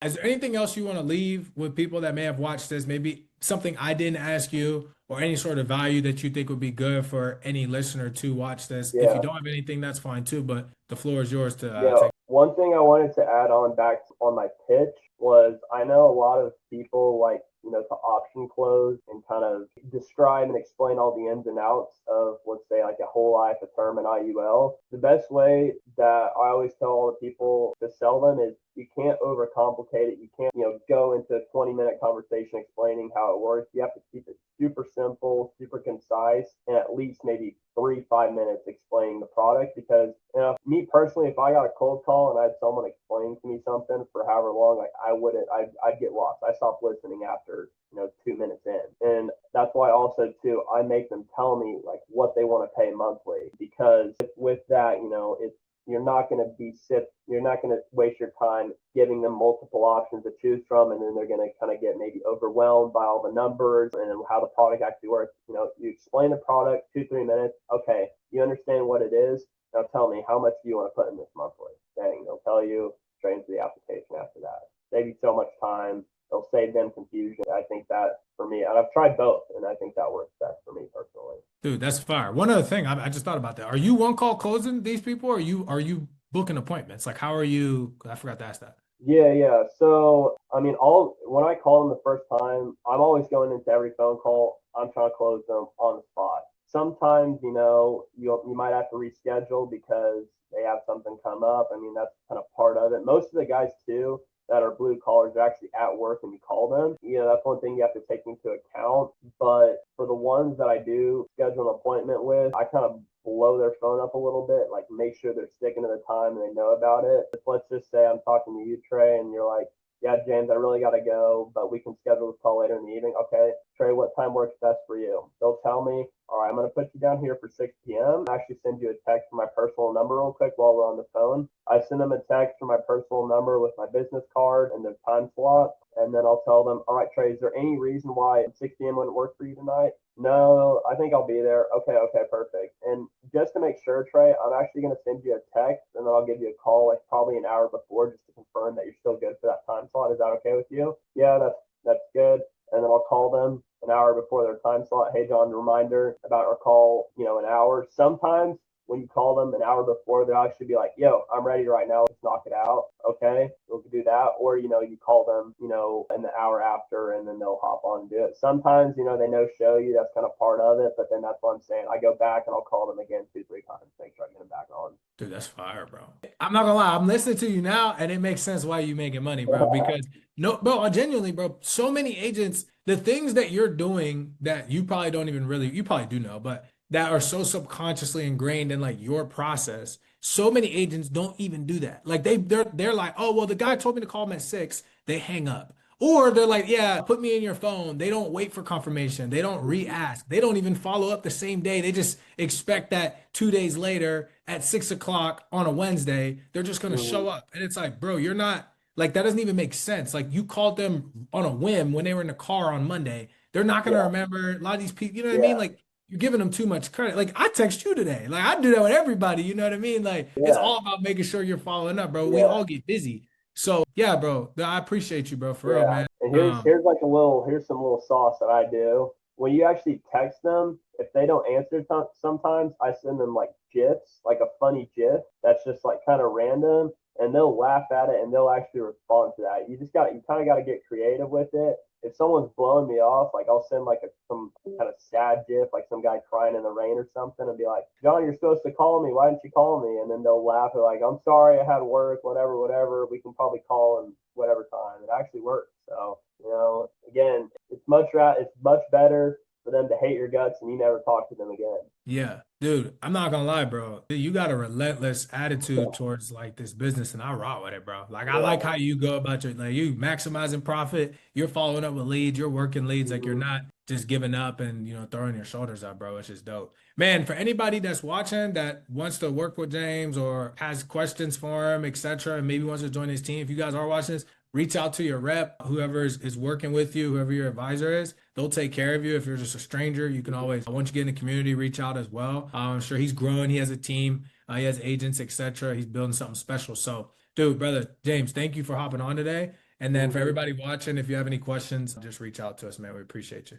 Is there anything else you want to leave with people that may have watched this? Maybe something I didn't ask you, or any sort of value that you think would be good for any listener to watch this. If you Yeah. don't have anything, that's fine too, but the floor is yours to You know, take. one thing I wanted to add on back on my pitch was I know a lot of people like, to option close and kind of describe and explain all the ins and outs of, let's say, like a whole life, a term, an IUL. The best way that I always tell all the people to sell them is you can't overcomplicate it. You can't, go into a 20-minute conversation explaining how it works. You have to keep it super simple, super concise, and at least maybe 3, 5 minutes explaining the product. Because me personally, if I got a cold call and I had someone explain to me something for however long, like I wouldn't, I'd get lost. I stopped listening after 2 minutes in, and that's why also too I make them tell me like what they want to pay monthly, because with that, it's you're not going to waste your time giving them multiple options to choose from, and then they're going to kind of get maybe overwhelmed by all the numbers and how the product actually works. You explain the product 2, 3 minutes. Okay, you understand what it is. Now tell me, how much do you want to put in this monthly? Dang, they'll tell you straight into the application after that. Save you so much time. They'll save them confusion. I think that for me, and I've tried both, and I think that works best for me personally. Dude, that's fire. One other thing, I just thought about that. Are you one call closing these people, or are you booking appointments? Like, how are you? I forgot to ask that. Yeah, yeah. So, I mean, all when I call them the first time, I'm always going into every phone call. I'm trying to close them on the spot. Sometimes, you might have to reschedule because they have something come up. I mean, that's kind of part of it. Most of the guys too that are blue collars are actually at work when you call them. That's one thing you have to take into account. But for the ones that I do schedule an appointment with, I kind of blow their phone up a little bit, like make sure they're sticking to the time and they know about it. Let's just say I'm talking to you, Trey, and you're like, yeah, James, I really got to go, but we can schedule this call later in the evening. Okay, Trey, what time works best for you? They'll tell me, all right, I'm going to put you down here for 6 p.m. I actually send you a text from my personal number real quick while we're on the phone. I send them a text from my personal number with my business card and their time slot. And then I'll tell them, all right, Trey, is there any reason why 6 p.m. wouldn't work for you tonight? No, I think I'll be there. Okay, okay, perfect. And just to make sure, Trey, I'm actually going to send you a text and then I'll give you a call like probably an hour before just to confirm that you're still good for that time slot. Is that okay with you? Yeah, that's good. And then I'll call them an hour before their time slot. Hey, John, reminder about our call, an hour. Sometimes when you call them an hour before, they'll actually be like, yo, I'm ready right now. Let's knock it out. Okay, we can do that. Or, you call them, in the hour after and then they'll hop on and do it. Sometimes, they no show you. That's kind of part of it. But then that's what I'm saying. I go back and I'll call them again 2, 3 times. Make sure I get them back on. Dude, that's fire, bro. I'm not gonna lie, I'm listening to you now, and it makes sense why you making money, bro. Because no, bro, genuinely, bro, so many agents, the things that you're doing that you probably don't even really, you probably do know, but that are so subconsciously ingrained in like your process. So many agents don't even do that. Like they're like, oh well, the guy told me to call him at 6. They hang up. Or they're like, yeah, put me in your phone. They don't wait for confirmation. They don't re-ask. They don't even follow up the same day. They just expect that 2 days later at 6 o'clock on a Wednesday, they're just gonna show Mhm. up. And it's like, bro, you're not like that doesn't even make sense. Like you called them on a whim when they were in the car on Monday. They're not gonna Yeah, remember a lot of these people, you know what I mean? yeah, Like you're giving them too much credit. Like I text you today. Like I do that with everybody, you know what I mean? Like it's yeah, all about making sure you're following up, bro. We yeah. all get busy. So yeah, bro. I appreciate you, bro, for real, Yeah, man. and here's like here's some little sauce that I do. When you actually text them, if they don't answer, sometimes I send them like gifs, like a funny gif that's just like kind of random, and they'll laugh at it and they'll actually respond to that. You kind of got to get creative with it. If someone's blowing me off, like I'll send like some kind of sad gif, like some guy crying in the rain or something, and be like, John, you're supposed to call me. Why didn't you call me? And then they'll laugh. They're like, I'm sorry, I had work, whatever, whatever. We can probably call in whatever time. It actually works. So, again, it's much better for them to hate your guts and you never talk to them again. Yeah, dude, I'm not gonna lie, bro. You got a relentless attitude towards like this business, and I rock with it, bro. Like I like Yeah. how you go about your like you maximizing profit. You're following up with leads. You're working leads. Like you're Mm-hmm. not just giving up and throwing your shoulders up, bro. It's just dope, man. For anybody that's watching that wants to work with James or has questions for him, etc., and maybe wants to join his team, if you guys are watching this, reach out to your rep, whoever is working with you, whoever your advisor is. They'll take care of you. If you're just a stranger, you can always, once you get in the community, reach out as well. I'm sure he's growing. He has a team. He has agents, etc. He's building something special. So, dude, brother James, thank you for hopping on today. And then for Mhm. everybody watching, if you have any questions, just reach out to us, man. We appreciate you.